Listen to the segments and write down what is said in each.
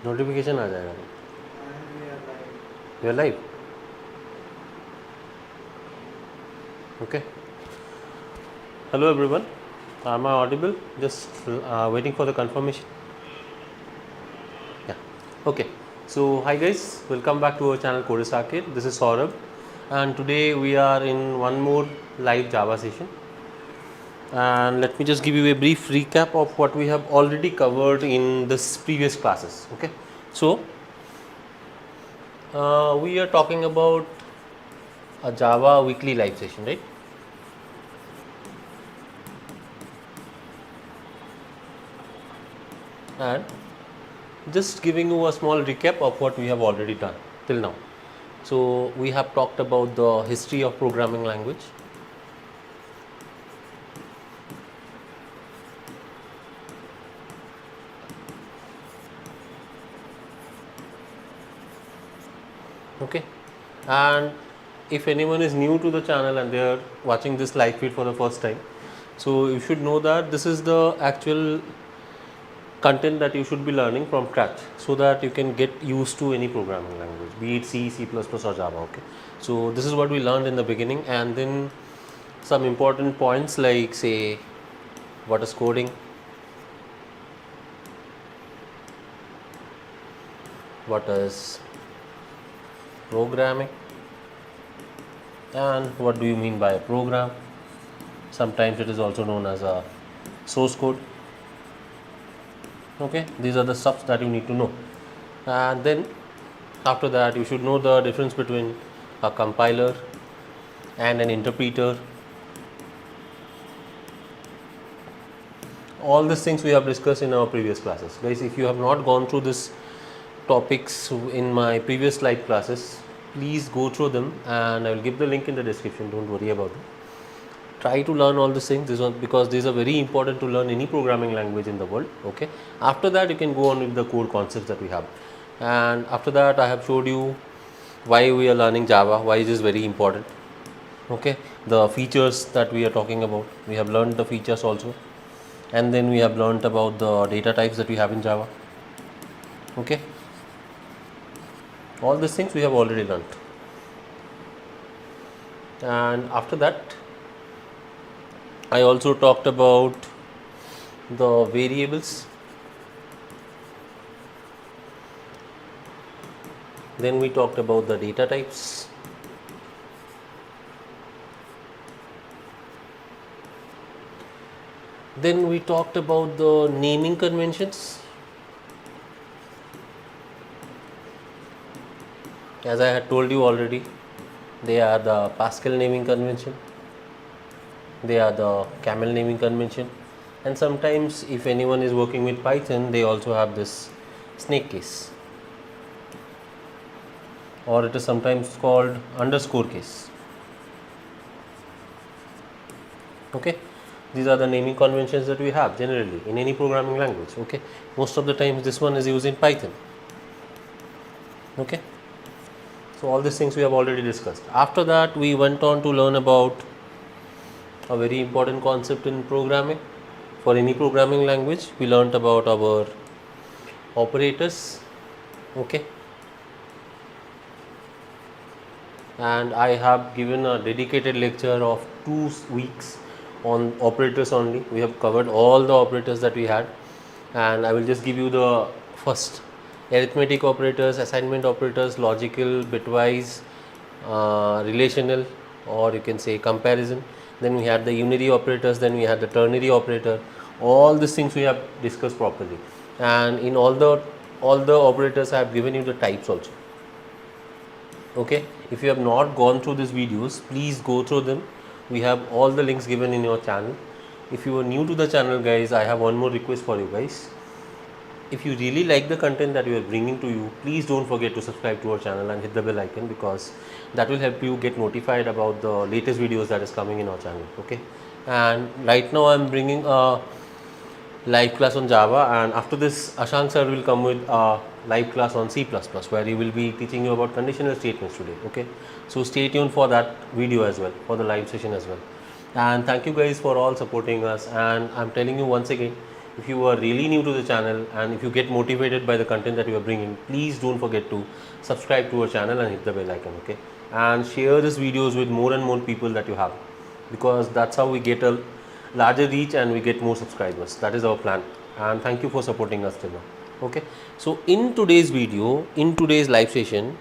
Notification आ जाएगा. You are live. Okay. Hello everyone. Am I audible? Just waiting for the confirmation. Yeah. Okay. So hi guys, welcome back to our channel Codis Arcade. This is Saurabh, and today we are in one more live Java session. And let me just give you a brief recap of what we have already covered in this previous classes. Okay. So we are talking about a Java weekly live session, right? And just giving you a small recap of what we have already done till now. So we have talked about the history of programming language. Okay, and if anyone is new to the channel and they are watching this live feed for the first time, so you should know that this is the actual content that you should be learning from scratch, so that you can get used to any programming language, be it C, C++ or Java. Okay, so this is what we learned in the beginning, and then some important points like, say, what is coding, what is programming, and what do you mean by a program. Sometimes it is also known as a source code. Okay, these are the stuff that you need to know. And then after that you should know the difference between a compiler and an interpreter. All these things we have discussed in our previous classes. Guys, if you have not gone through this topics in my previous live classes, please go through them, and I will give the link in the description. Don't worry about it. Try to learn all these things, because these are very important to learn any programming language in the world. Okay, after that you can go on with the core concepts that we have, and after that I have showed you why we are learning Java, why it is very important. Okay, the features that we are talking about, we have learned the features also, and then we have learned about the data types that we have in Java. Okay, all these things we have already learned. And after that I also talked about the variables. Then we talked about the data types. Then we talked about the naming conventions. As I had told you already, they are the Pascal naming convention, they are the camel naming convention, and sometimes if anyone is working with Python, they also have this snake case, or it is sometimes called underscore case. Okay, these are the naming conventions that we have generally in any programming language. Okay, most of the times this one is used in Python. Okay, so all these things we have already discussed. After that we went on to learn about a very important concept in programming. For any programming language, we learned about our operators. Okay, and I have given a dedicated lecture of 2 weeks on operators only. We have covered all the operators that we had, and I will just give you the first: arithmetic operators, assignment operators, logical, bitwise, relational, or you can say comparison. Then we had the unary operators, then we had the ternary operator. All these things we have discussed properly, and in all the operators I have given you the types also. Okay, if you have not gone through these videos, please go through them. We have all the links given in your channel. If you are new to the channel, guys, I have one more request for you guys. If you really like the content that we are bringing to you, please don't forget to subscribe to our channel and hit the bell icon, because that will help you get notified about the latest videos that is coming in our channel. Okay, and right now I am bringing a live class on Java, and after this Ashank sir will come with a live class on C++, where he will be teaching you about conditional statements today. Okay, so stay tuned for that video as well, for the live session as well. And thank you guys for all supporting us, and I'm telling you once again, If you are really new to the channel and if you get motivated by the content that you are bringing, please don't forget to subscribe to our channel and hit the bell icon, okay? And share these videos with more and more people that you have, because that's how we get a larger reach and we get more subscribers. That is our plan, and thank you for supporting us till now, okay? So in today's video, in today's live session,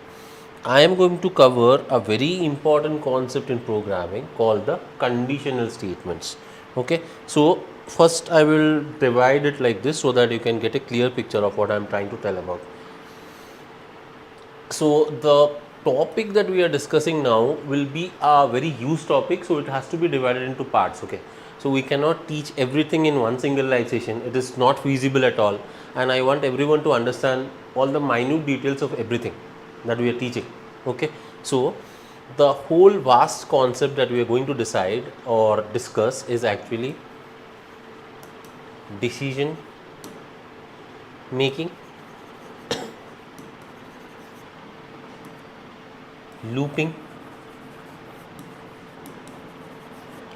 I am going to cover a very important concept in programming called the conditional statements, okay? So first I will divide it like this so that you can get a clear picture of what I am trying to tell about. So the topic that we are discussing now will be a very huge topic, so it has to be divided into parts, okay? So we cannot teach everything in one single live session. It is not feasible at all, and I want everyone to understand all the minute details of everything that we are teaching, okay? So the whole vast concept that we are going to decide or discuss is actually decision making, looping,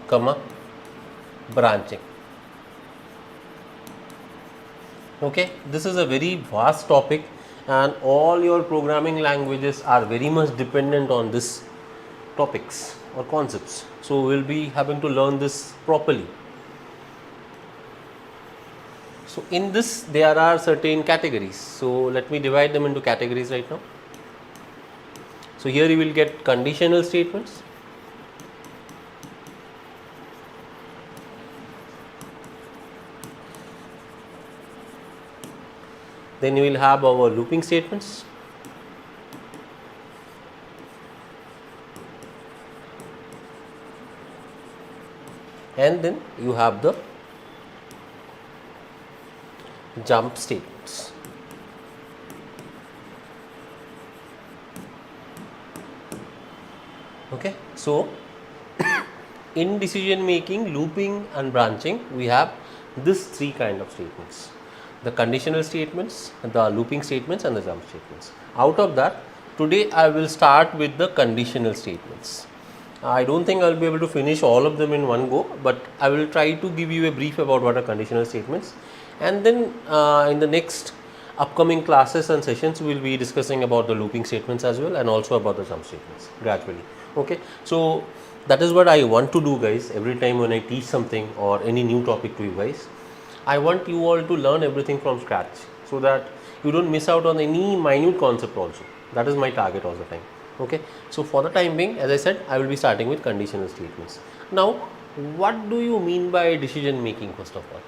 comma, branching. Okay, this is a very vast topic, and all your programming languages are very much dependent on this topics or concepts. So we'll be having to learn this properly. So in this there are certain categories. So let me divide them into categories right now. So here you will get conditional statements, then you will have our looping statements, and then you have the jump statements. Okay, so in decision making, looping and branching, we have this three kind of statements: the conditional statements, the looping statements and the jump statements. Out of that, today I will start with the conditional statements. I don't think I will be able to finish all of them in one go, but I will try to give you a brief about what are conditional statements, and then in the next upcoming classes and sessions we will be discussing about the looping statements as well, and also about the jump statements gradually. Okay, so that is what I want to do, guys. Every time when I teach something or any new topic to you guys, I want you all to learn everything from scratch, so that you don't miss out on any minute concept also. That is my target all the time. Okay, so for the time being, as I said, I will be starting with conditional statements. Now, what do you mean by decision making? First of all,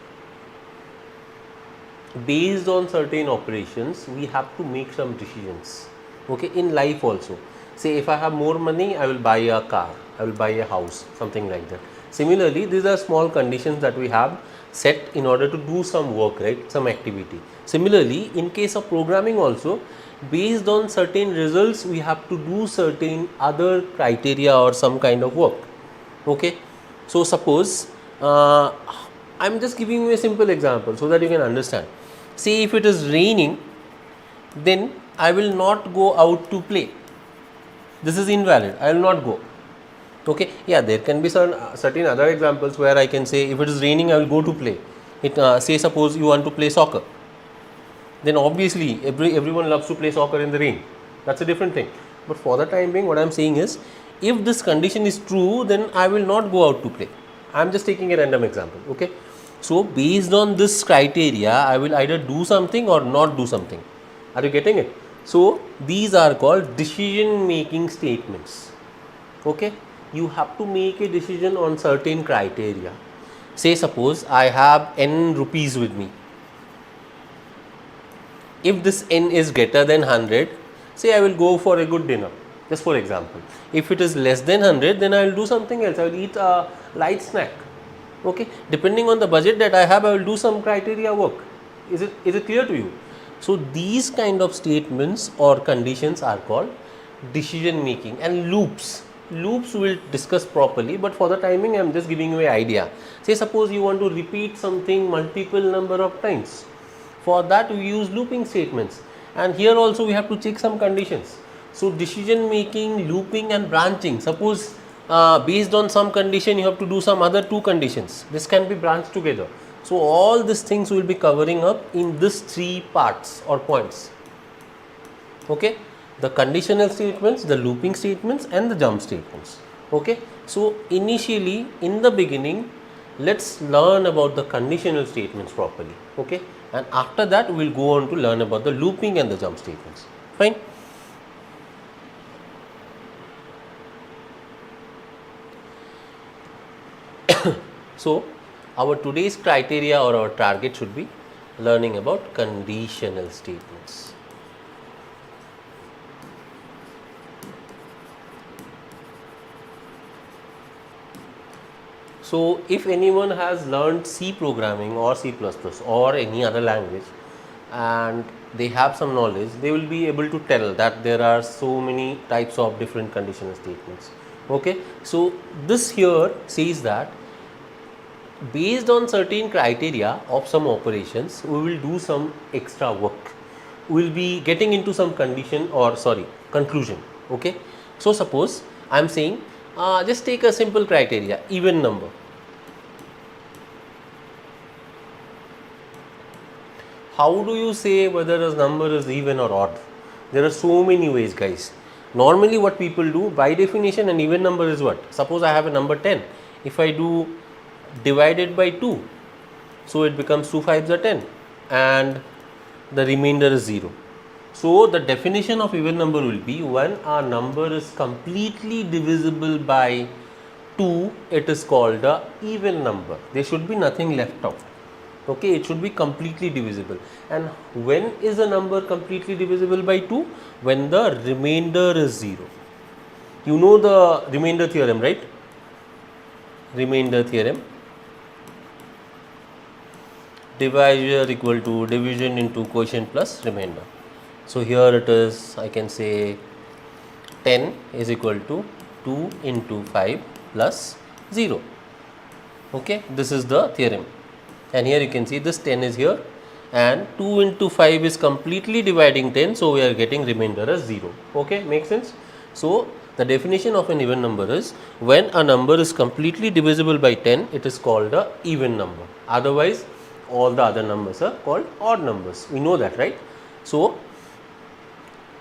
based on certain operations, we have to make some decisions. Okay, in life also, say if I have more money, I will buy a car, I will buy a house, something like that. Similarly, these are small conditions that we have set in order to do some work, right, some activity. Similarly, in case of programming also, based on certain results, we have to do certain other criteria or some kind of work. Okay, so suppose I'm just giving you a simple example so that you can understand. Say if it is raining, then I will not go out to play. This is invalid. I will not go. Okay, yeah, there can be certain other examples where I can say if it is raining, I will go to play. Say suppose you want to play soccer, then obviously everyone loves to play soccer in the rain. That's a different thing. But for the time being, what I am saying is, if this condition is true, then I will not go out to play. I am just taking a random example. Okay, so based on this criteria, I will either do something or not do something. Are you getting it? So these are called decision making statements. Okay, you have to make a decision on certain criteria. Say suppose I have n rupees with me. If this n is greater than 100, say I will go for a good dinner, just for example. If it is less than 100, then I will do something else. I will eat a light snack. Okay, depending on the budget that I have, I will do some criteria work. Is it clear to you? So these kind of statements or conditions are called decision making. And loops we'll discuss properly, but for the timing I am just giving you an idea. Say suppose you want to repeat something multiple number of times. For that we use looping statements, and here also we have to check some conditions. So decision making, looping and branching, suppose based on some condition you have to do some other two conditions. This can be branched together. So all these things will be covering up in this 3 parts or points. Okay, the conditional statements, the looping statements and the jump statements. Okay, so initially in the beginning, let's learn about the conditional statements properly. Okay, and after that we will go on to learn about the looping and the jump statements. Fine. So our today's criteria or our target should be learning about conditional statements. So if anyone has learned C programming or C++ or any other language and they have some knowledge, they will be able to tell that there are so many types of different conditional statements. Okay, so this here says that based on certain criteria of some operations, we will do some extra work. We will be getting into some condition or conclusion. Okay, so suppose I am saying just take a simple criteria, even number. How do you say whether a number is even or odd? There are so many ways, guys. Normally what people do, by definition, an even number is what? Suppose I have a number 10. If I do divided by 2, so it becomes 2 5s are 10 and the remainder is 0. So the definition of even number will be when a number is completely divisible by 2, it is called a even number. There should be nothing left out. Okay, it should be completely divisible. And when is a number completely divisible by 2? When the remainder is 0. You know the remainder theorem, right? Remainder theorem. Divisor equal to division into quotient plus remainder. So here it is, I can say 10 is equal to 2 into 5 plus 0. Okay, this is the theorem. And here you can see this 10 is here and 2 into 5 is completely dividing 10. So we are getting remainder as 0. Okay, makes sense? So the definition of an even number is when a number is completely divisible by 10, it is called a even number. Otherwise, all the other numbers are called odd numbers. We know that, right? So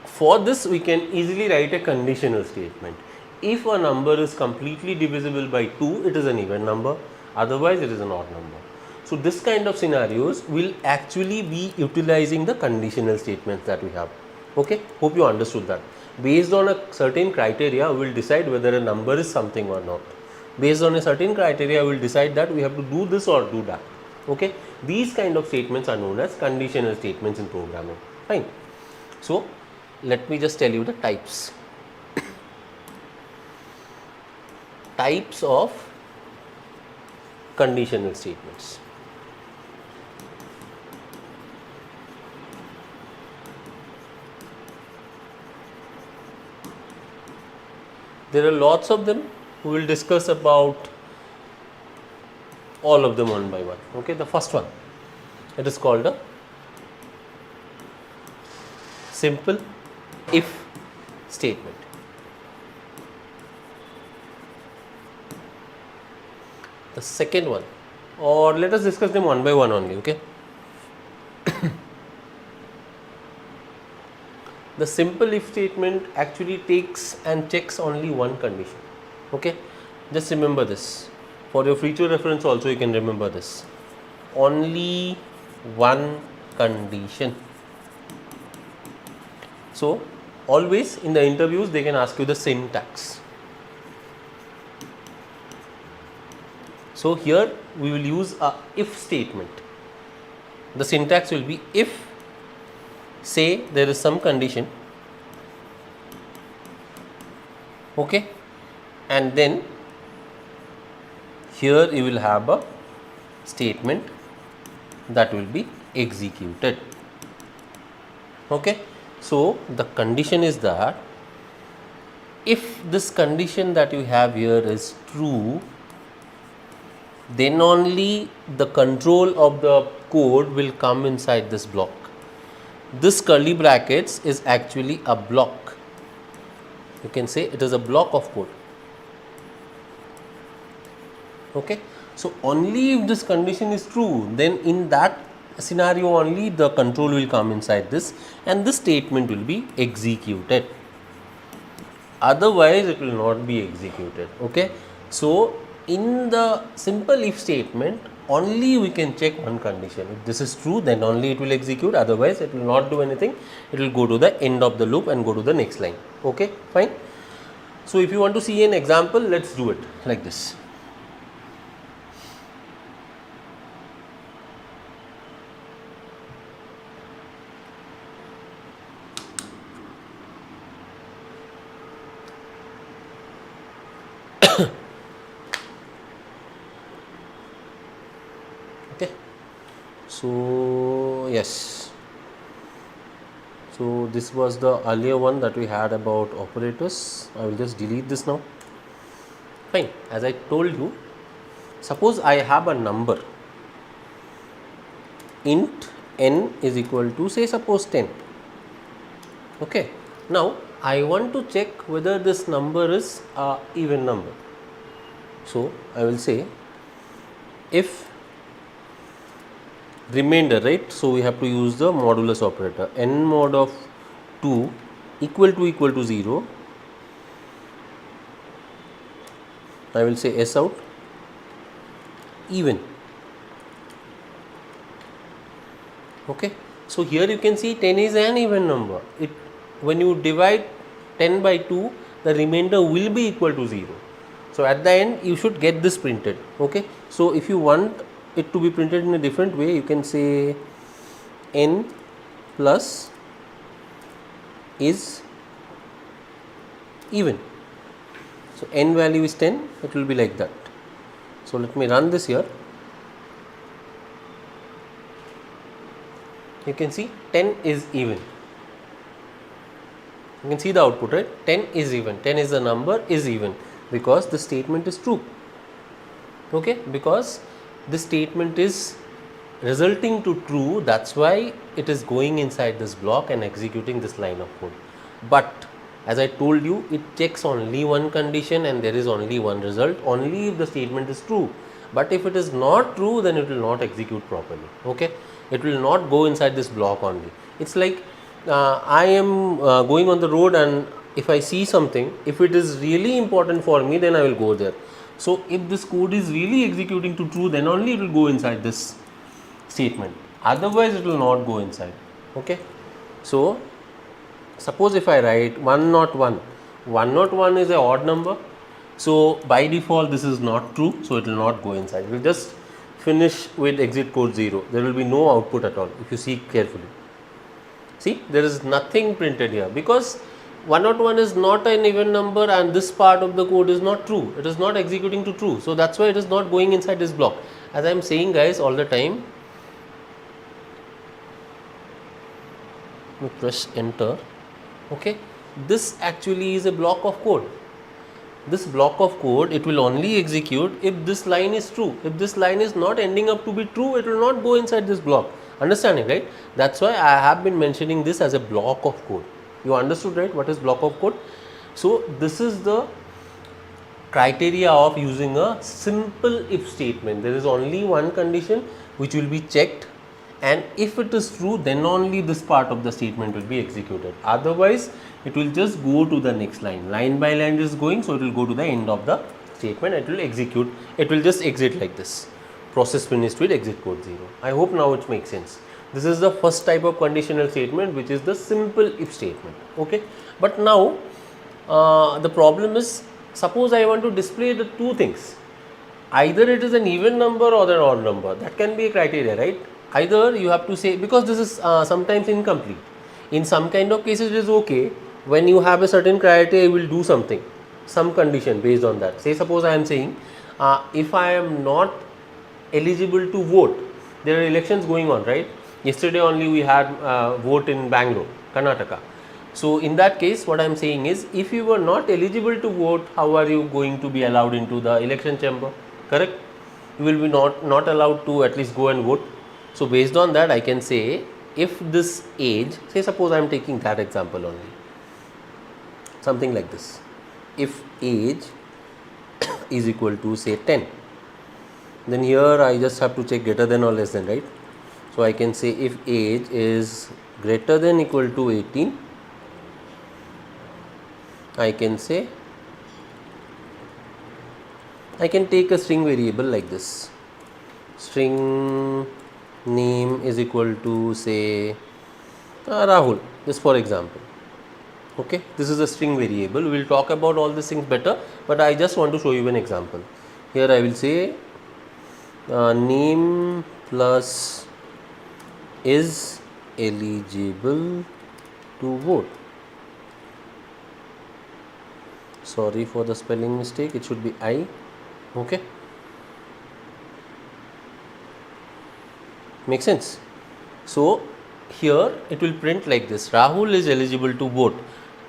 for this we can easily write a conditional statement. If a number is completely divisible by 2, it is an even number. Otherwise, it is an odd number. So this kind of scenarios will actually be utilizing the conditional statements that we have. Okay, hope you understood that. Based on a certain criteria, we will decide whether a number is something or not. Based on a certain criteria, we will decide that we have to do this or do that. Okay, these kind of statements are known as conditional statements in programming. Fine. So let me just tell you the types. Types of conditional statements. There are lots of them. We will discuss about all of them one by one. Okay, the first one, it is called a simple if statement. The second one, or let us discuss them one by one only. Okay. The simple if statement actually takes and checks only one condition. Okay, just remember this. For your future reference also you can remember this. Only one condition. So always in the interviews they can ask you the syntax. So here we will use a if statement. The syntax will be if, say there is some condition, okay, and then here you will have a statement that will be executed. Okay, so the condition is that if this condition that you have here is true, then only the control of the code will come inside this block. This curly brackets is actually a block. You can say it is a block of code. Okay, so only if this condition is true, then in that scenario only the control will come inside this and this statement will be executed. Otherwise it will not be executed. Okay, so in the simple if statement only we can check one condition. If this is true, then only it will execute, otherwise it will not do anything. It will go to the end of the loop and go to the next line. Okay, fine. So if you want to see an example, let's do it like this. Okay, so yes, so this was the earlier one that we had about operators. I will just delete this now. Fine, as I told you, suppose I have a number int n is equal to, say, suppose 10. Okay, now I want to check whether this number is a even number. So I will say if remainder, right? So we have to use the modulus operator. N mod of 2 equal to 0. I will say S out even. Okay, so here you can see 10 is an even number. When you divide 10 by 2, the remainder will be equal to 0. So at the end you should get this printed. Okay, so if you want it to be printed in a different way, you can say n plus is even. So n value is 10, it will be like that. So let me run this here. You can see 10 is even. You can see the output, right? 10 is even. 10 is the number, is even, because the statement is true. Okay, because this statement is resulting to true, that's why it is going inside this block and executing this line of code. But as I told you, it checks only one condition and there is only one result, only if the statement is true. But if it is not true, then it will not execute properly. Okay, it will not go inside this block only. It's like I am going on the road, and if I see something, if it is really important for me, then I will go there. So if this code is really executing to true, then only it will go inside this statement, otherwise it will not go inside. Okay, so suppose if I write 101, 101 is an odd number, so by default this is not true, so it will not go inside. It will just finish with exit code 0. There will be no output at all if you see carefully. See, there is nothing printed here because 101 is not an even number and this part of the code is not true. It is not executing to true. So that's why it is not going inside this block. As I am saying, guys, all the time, you press enter. Okay, this actually is a block of code. This block of code, it will only execute if this line is true. If this line is not ending up to be true, it will not go inside this block. Understanding, right? That's why I have been mentioning this as a block of code. You understood, right? What is block of code? So this is the criteria of using a simple if statement. There is only one condition which will be checked, and if it is true, then only this part of the statement will be executed. Otherwise it will just go to the next line. Line by line is going, so it will go to the end of the statement. It will execute. It will just exit like this. Process finished with exit code 0. I hope now it makes sense. This is the first type of conditional statement, which is the simple if statement. Okay, but now the problem is, suppose I want to display the two things. Either it is an even number or an odd number. That can be a criteria, right? Either you have to say, because this is sometimes incomplete. In some kind of cases it is okay. When you have a certain criteria, you will do something, some condition based on that. Say suppose I am saying if I am not eligible to vote, there are elections going on, right? Yesterday only we had vote in Bangalore, Karnataka. So in that case, what I am saying is, if you were not eligible to vote, how are you going to be allowed into the election chamber? Correct? You will be not allowed to at least go and vote. So based on that, I can say, if this age, say suppose I am taking that example only, something like this. If age is equal to, say, 10, then here I just have to check greater than or less than, right? So I can say if age is greater than equal to 18, I can say I can take a string variable like this. String name is equal to say Rahul, just for example. Okay, this is a string variable. We will talk about all these things better, but I just want to show you an example. Here I will say name plus is eligible to vote. Sorry for the spelling mistake, it should be I. Okay, make sense? So here it will print like this: Rahul is eligible to vote.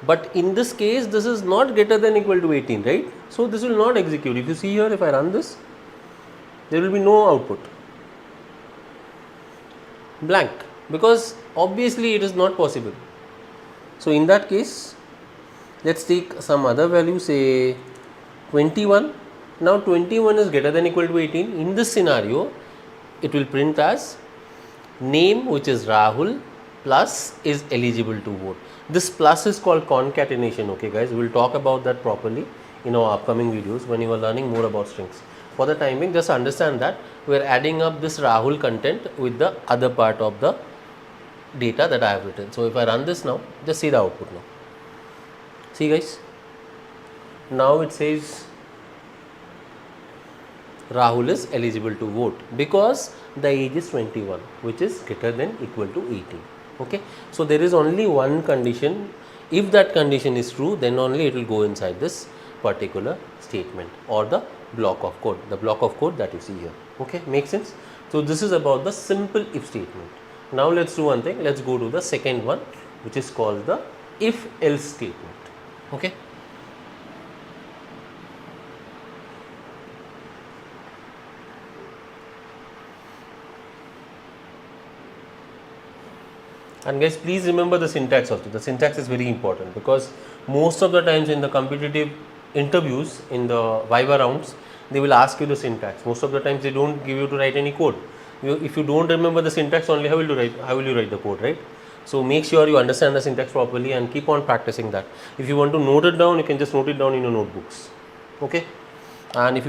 But in this case, this is not greater than equal to 18, right? So this will not execute. If you see here, if I run this, there will be no output, blank, because obviously it is not possible. So in that case, let's take some other value, say 21. Now 21 is greater than equal to 18. In this scenario, it will print as name, which is Rahul, plus is eligible to vote. This plus is called concatenation. Okay guys, we will talk about that properly in our upcoming videos when you are learning more about strings. For the time being, just understand that we are adding up this Rahul content with the other part of the data that I have written. So if I run this now, just see the output now. See guys, now it says Rahul is eligible to vote because the age is 21, which is greater than equal to 18. Okay, so there is only one condition. If that condition is true, then only it will go inside this particular statement or the block of code, that you see here. Okay, makes sense? So this is about the simple if statement. Now let's do one thing. Let's go to the second one, which is called the if else statement. Okay. And guys, please remember the syntax also. The syntax is very important because most of the times in the competitive interviews, in the Viva rounds, they will ask you the syntax. Most of the times they don't give you to write any code. If you don't remember the syntax only, how will you write the code, right? So make sure you understand the syntax properly and keep on practicing that. If you want to note it down, you can just note it down in your notebooks. Okay? And if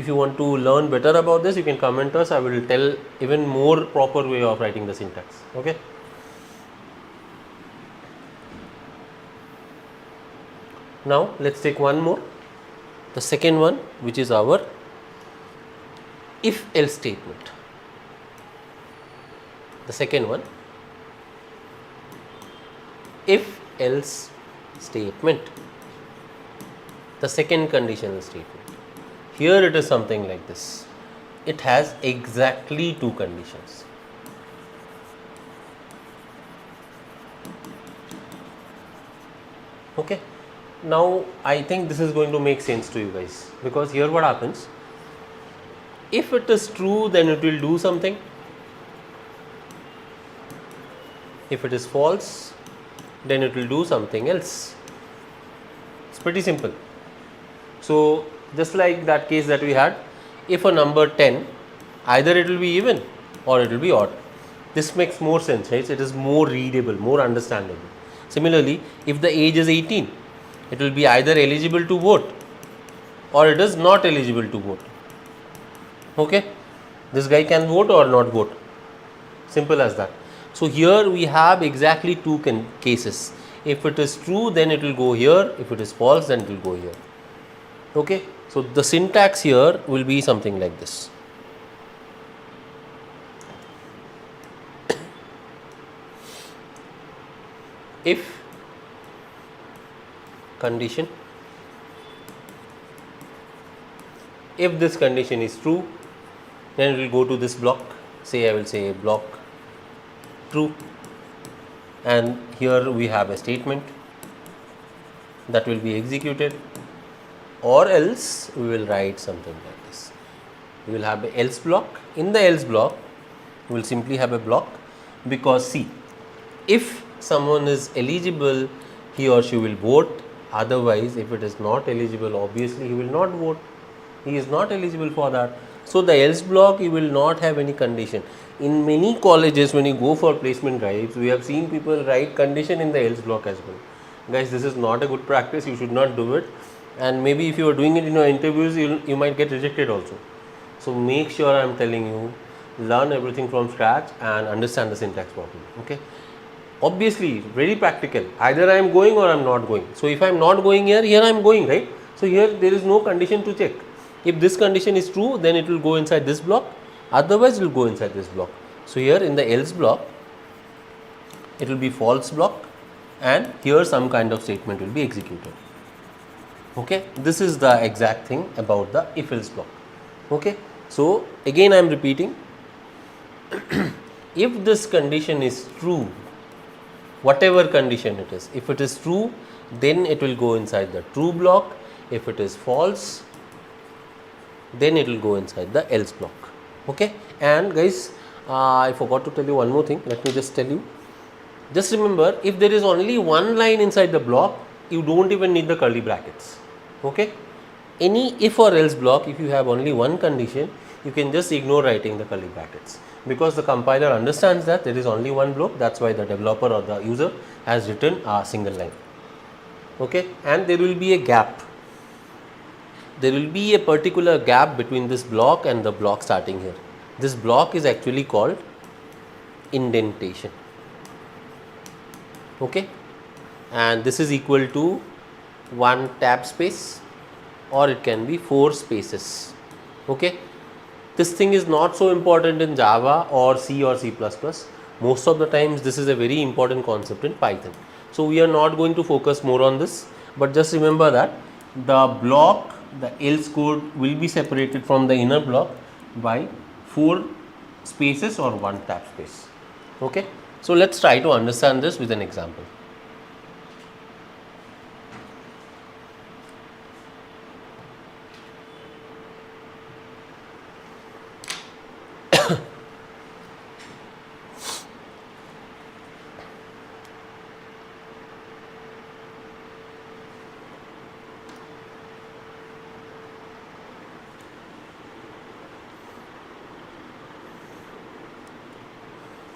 you want to learn better about this, you can comment us. I will tell even more proper way of writing the syntax. Okay? Now let's take one more, the second one, which is our if else statement. The second one, if else statement, the second conditional statement. Here it is something like this. It has exactly two conditions. Okay. Now I think this is going to make sense to you guys, because here what happens, if it is true, then it will do something. If it is false, then it will do something else. It's pretty simple. So just like that case that we had, if a number 10, either it will be even or it will be odd. This makes more sense, right? It is more readable, more understandable. Similarly, if the age is 18, it will be either eligible to vote or it is not eligible to vote. Okay, this guy can vote or not vote, simple as that. So here we have exactly two cases. If it is true, then it will go here. If it is false, then it will go here. Okay, so the syntax here will be something like this. If condition, if this condition is true, then it will go to this block. Say I will say block true, and here we have a statement that will be executed, or else we will write something like this. We will have an else block. In the else block, we will simply have a block, because see, if someone is eligible, he or she will vote. Otherwise, if it is not eligible, obviously he will not vote. He is not eligible for that. So the else block, you will not have any condition. In many colleges, when you go for placement drives, we have seen people write condition in the else block as well. Guys, this is not a good practice. You should not do it. And maybe if you are doing it in your interviews, you might get rejected also. So make sure I am telling you, learn everything from scratch and understand the syntax properly. Okay. Obviously, very practical. Either I am going or I am not going. So if I am not going here, here I am going, right? So here there is no condition to check. If this condition is true, then it will go inside this block. Otherwise, it will go inside this block. So here in the else block, it will be false block, and here some kind of statement will be executed. Okay, this is the exact thing about the if else block. Okay, so again I am repeating, if this condition is true, whatever condition it is, if it is true, then it will go inside the true block. If it is false, then it will go inside the else block. Okay, and guys, I forgot to tell you one more thing. Let me just tell you. Just remember, if there is only one line inside the block, you don't even need the curly brackets. Okay, any if or else block, if you have only one condition, you can just ignore writing the curly brackets, because the compiler understands that there is only one block. That's why the developer or the user has written a single line. Okay, and there will be a gap. There will be a particular gap between this block and the block starting here. This block is actually called indentation. Okay, and this is equal to 1 tab space, or it can be 4 spaces. Okay, this thing is not so important in Java or C or C++. Most of the times this is a very important concept in Python. So we are not going to focus more on this, but just remember that the block, the else code will be separated from the inner block by 4 spaces or 1 tab space. Okay, so let's try to understand this with an example.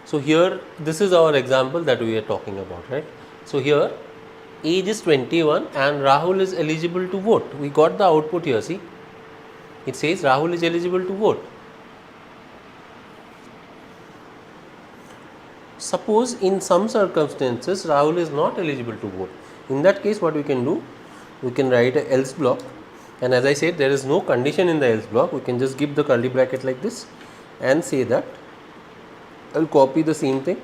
So here, this is our example that we are talking about, right? So here, age is 21 and Rahul is eligible to vote. We got the output here, see? It says Rahul is eligible to vote. Suppose in some circumstances, Rahul is not eligible to vote. In that case, what we can do? We can write a else block, and as I said, there is no condition in the else block. We can just give the curly bracket like this and say that I'll copy the same thing,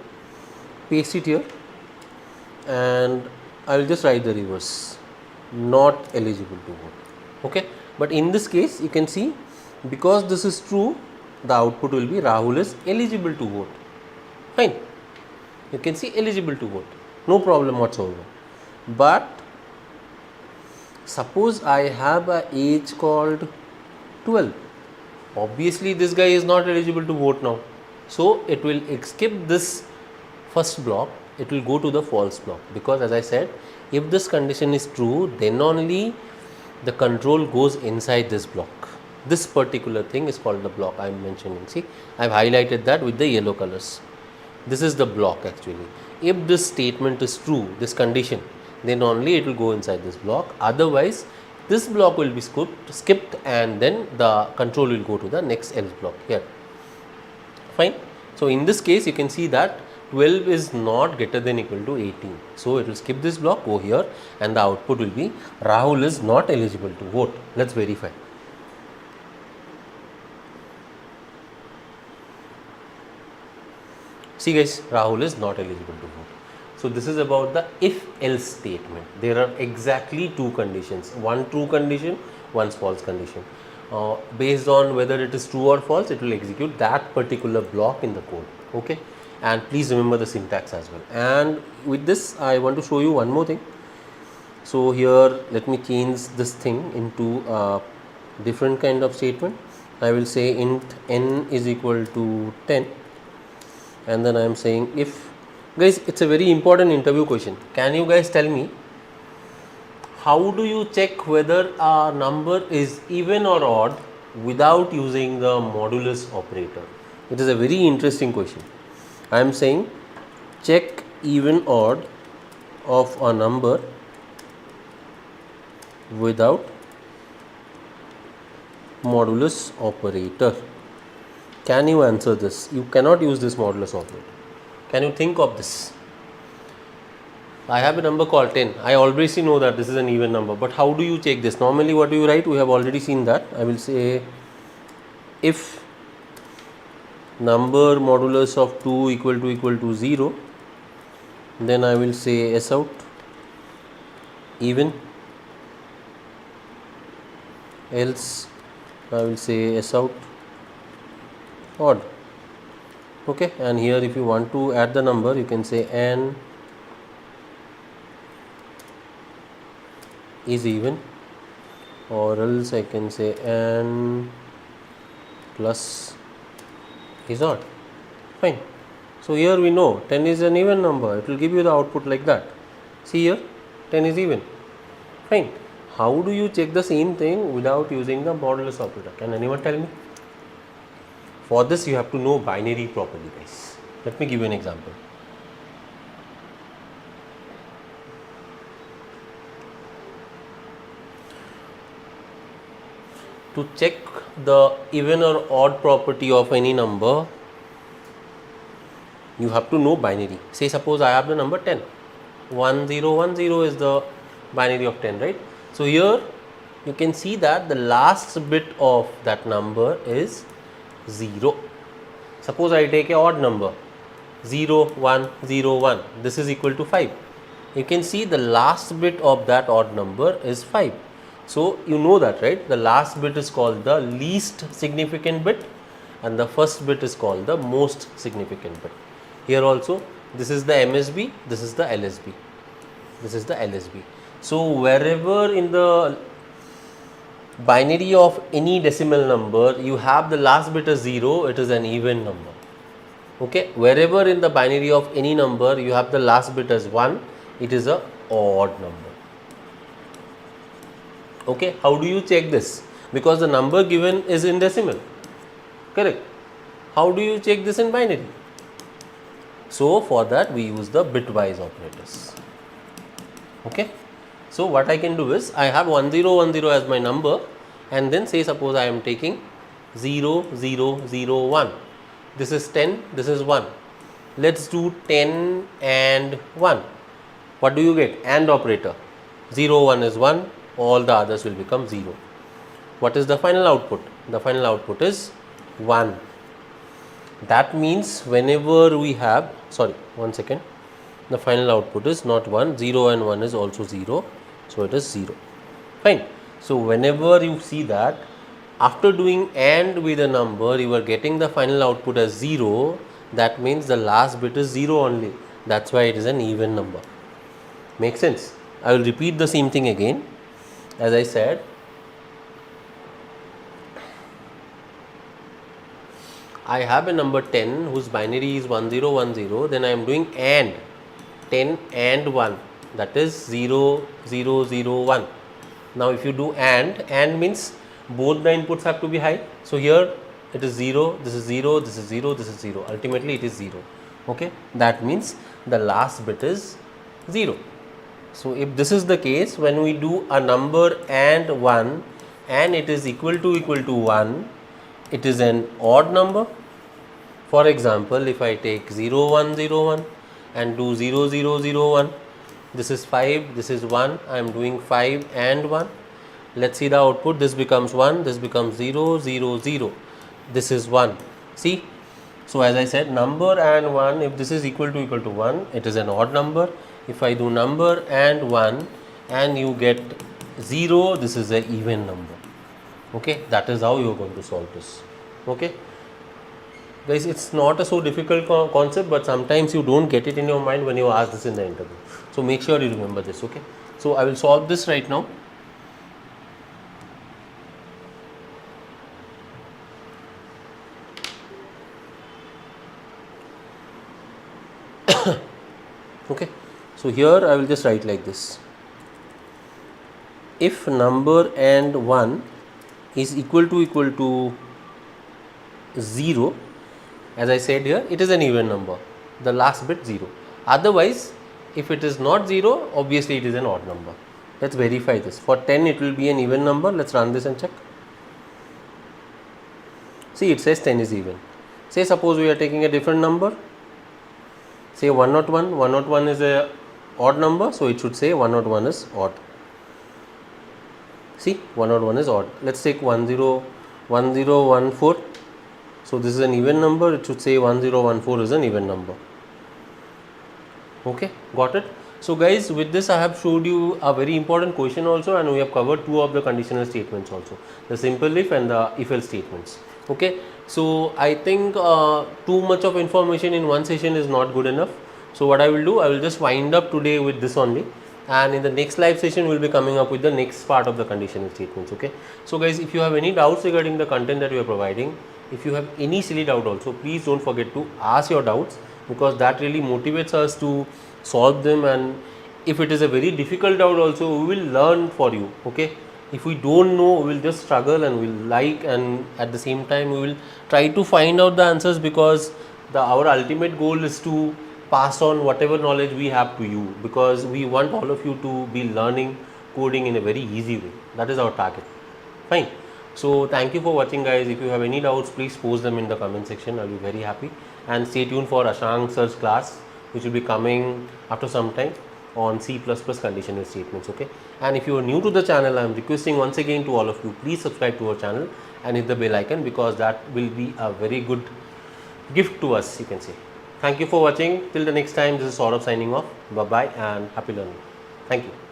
paste it here, and I'll just write the reverse, not eligible to vote. Okay, but in this case, you can see, because this is true, the output will be Rahul is eligible to vote. Fine, you can see eligible to vote, no problem whatsoever. But suppose I have a age called 12. Obviously, this guy is not eligible to vote now. So it will skip this first block, it will go to the false block, because as I said, if this condition is true, then only the control goes inside this block. This particular thing is called the block I am mentioning. See, I have highlighted that with the yellow colors. This is the block actually. If this statement is true, this condition, then only it will go inside this block. Otherwise, this block will be skipped and then the control will go to the next else block here. Fine. So in this case, you can see that 12 is not greater than equal to 18. So it will skip this block, go here, and the output will be Rahul is not eligible to vote. Let's verify. See guys, Rahul is not eligible to vote. So this is about the if else statement. There are exactly 2 conditions, one true condition, one false condition. Based on whether it is true or false, it will execute that particular block in the code. Okay, and please remember the syntax as well. And with this, I want to show you one more thing. So here, let me change this thing into a different kind of statement. I will say int n is equal to 10, and then I am saying if. Guys, it's a very important interview question. Can you guys tell me, how do you check whether a number is even or odd without using the modulus operator? It is a very interesting question. I am saying check even odd of a number without modulus operator. Can you answer this? You cannot use this modulus operator. Can you think of this? I have a number called 10. I already know that this is an even number, but how do you check this? Normally what do you write? We have already seen that. I will say if number modulus of 2 equal to 0, then I will say S out even, else I will say S out odd. Okay, and here if you want to add the number, you can say n is even, or else I can say n plus is odd. Fine. So here we know 10 is an even number. It will give you the output like that. See here, 10 is even. Fine. How do you check the same thing without using the modulus operator? Can anyone tell me? For this you have to know binary properly, guys. Let me give you an example. To check the even or odd property of any number, you have to know binary. Say suppose I have the number 10. 1010 is the binary of 10, right? So here you can see that the last bit of that number is 0. Suppose I take a odd number 0101, this is equal to 5. You can see the last bit of that odd number is 5. So you know that, right? The last bit is called the least significant bit and the first bit is called the most significant bit. Here also this is the MSB, this is the LSB, this is the LSB. So wherever in the binary of any decimal number you have the last bit as 0, it is an even number. Okay, wherever in the binary of any number you have the last bit as 1, it is a odd number. Okay, how do you check this? Because the number given is in decimal, correct? How do you check this in binary? So for that we use the bitwise operators. Okay, so what I can do is I have 1010 as my number, and then say suppose I am taking 0001. This is 10, this is 1. Let's do 10 and 1. What do you get? AND operator. 0, 1 is 1, all the others will become 0. What is the final output? The final output is 1. That means whenever we have, sorry, one second, the final output is not 1, 0 and 1 is also 0, so it is 0. Fine. So whenever you see that after doing AND with a number you are getting the final output as 0, that means the last bit is 0 only. That's why it is an even number. Make sense? I will repeat the same thing again. As I said, I have a number 10 whose binary is 1010, then I am doing AND 10 and 1, that is 0001. Now if you do AND means both the inputs have to be high. So here it is 0, this is 0, this is 0, this is 0. Ultimately it is 0. Okay, that means the last bit is 0. So if this is the case, when we do a number AND 1 and it is equal to 1, it is an odd number. For example, if I take 0101 and do 0001, this is 5, this is 1, I am doing 5 and 1. Let's see the output. This becomes 1, this becomes 0, 0, 0. This is 1. See? So as I said, number and 1, if this is equal to 1, it is an odd number. If I do number and 1 and you get 0, this is an even number. Okay, that is how you are going to solve this. Okay, guys, it's not a so difficult concept, but sometimes you don't get it in your mind when you ask this in the interview. So make sure you remember this. Okay, so I will solve this right now. Okay, so here I will just write like this. If number and 1 is equal to 0, as I said here, it is an even number, the last bit 0. Otherwise, if it is not 0, obviously it is an odd number. Let's verify this. For 10 it will be an even number. Let's run this and check. See, it says 10 is even. Say suppose we are taking a different number, say 101. 101 is a odd number, so it should say 101 is odd. See, 101 is odd. Let's take 1014. So this is an even number, it should say 1014 is an even number. Okay, got it? So guys, with this I have showed you a very important question also, and we have covered two of the conditional statements also, the simple if and the if else statements. Okay, so I think too much of information in one session is not good enough. So what I will do, I will just wind up today with this only, and in the next live session we will be coming up with the next part of the conditional statements. Okay, so guys, if you have any doubts regarding the content that we are providing, if you have any silly doubt also, please don't forget to ask your doubts, because that really motivates us to solve them. And if it is a very difficult doubt also, we will learn for you. Okay, if we don't know, we will just struggle and we will like, and at the same time we will try to find out the answers, because our ultimate goal is to pass on whatever knowledge we have to you, because we want all of you to be learning coding in a very easy way. That is our target. Fine. So thank you for watching guys. If you have any doubts, please post them in the comment section. I'll be very happy, and stay tuned for Ashank sir's class, which will be coming after some time on C++ conditional statements. Okay, and if you are new to the channel, I am requesting once again to all of you, please subscribe to our channel and hit the bell icon, because that will be a very good gift to us, you can say. Thank you for watching. Till the next time, this is Saurabh signing off. Bye bye and happy learning. Thank you.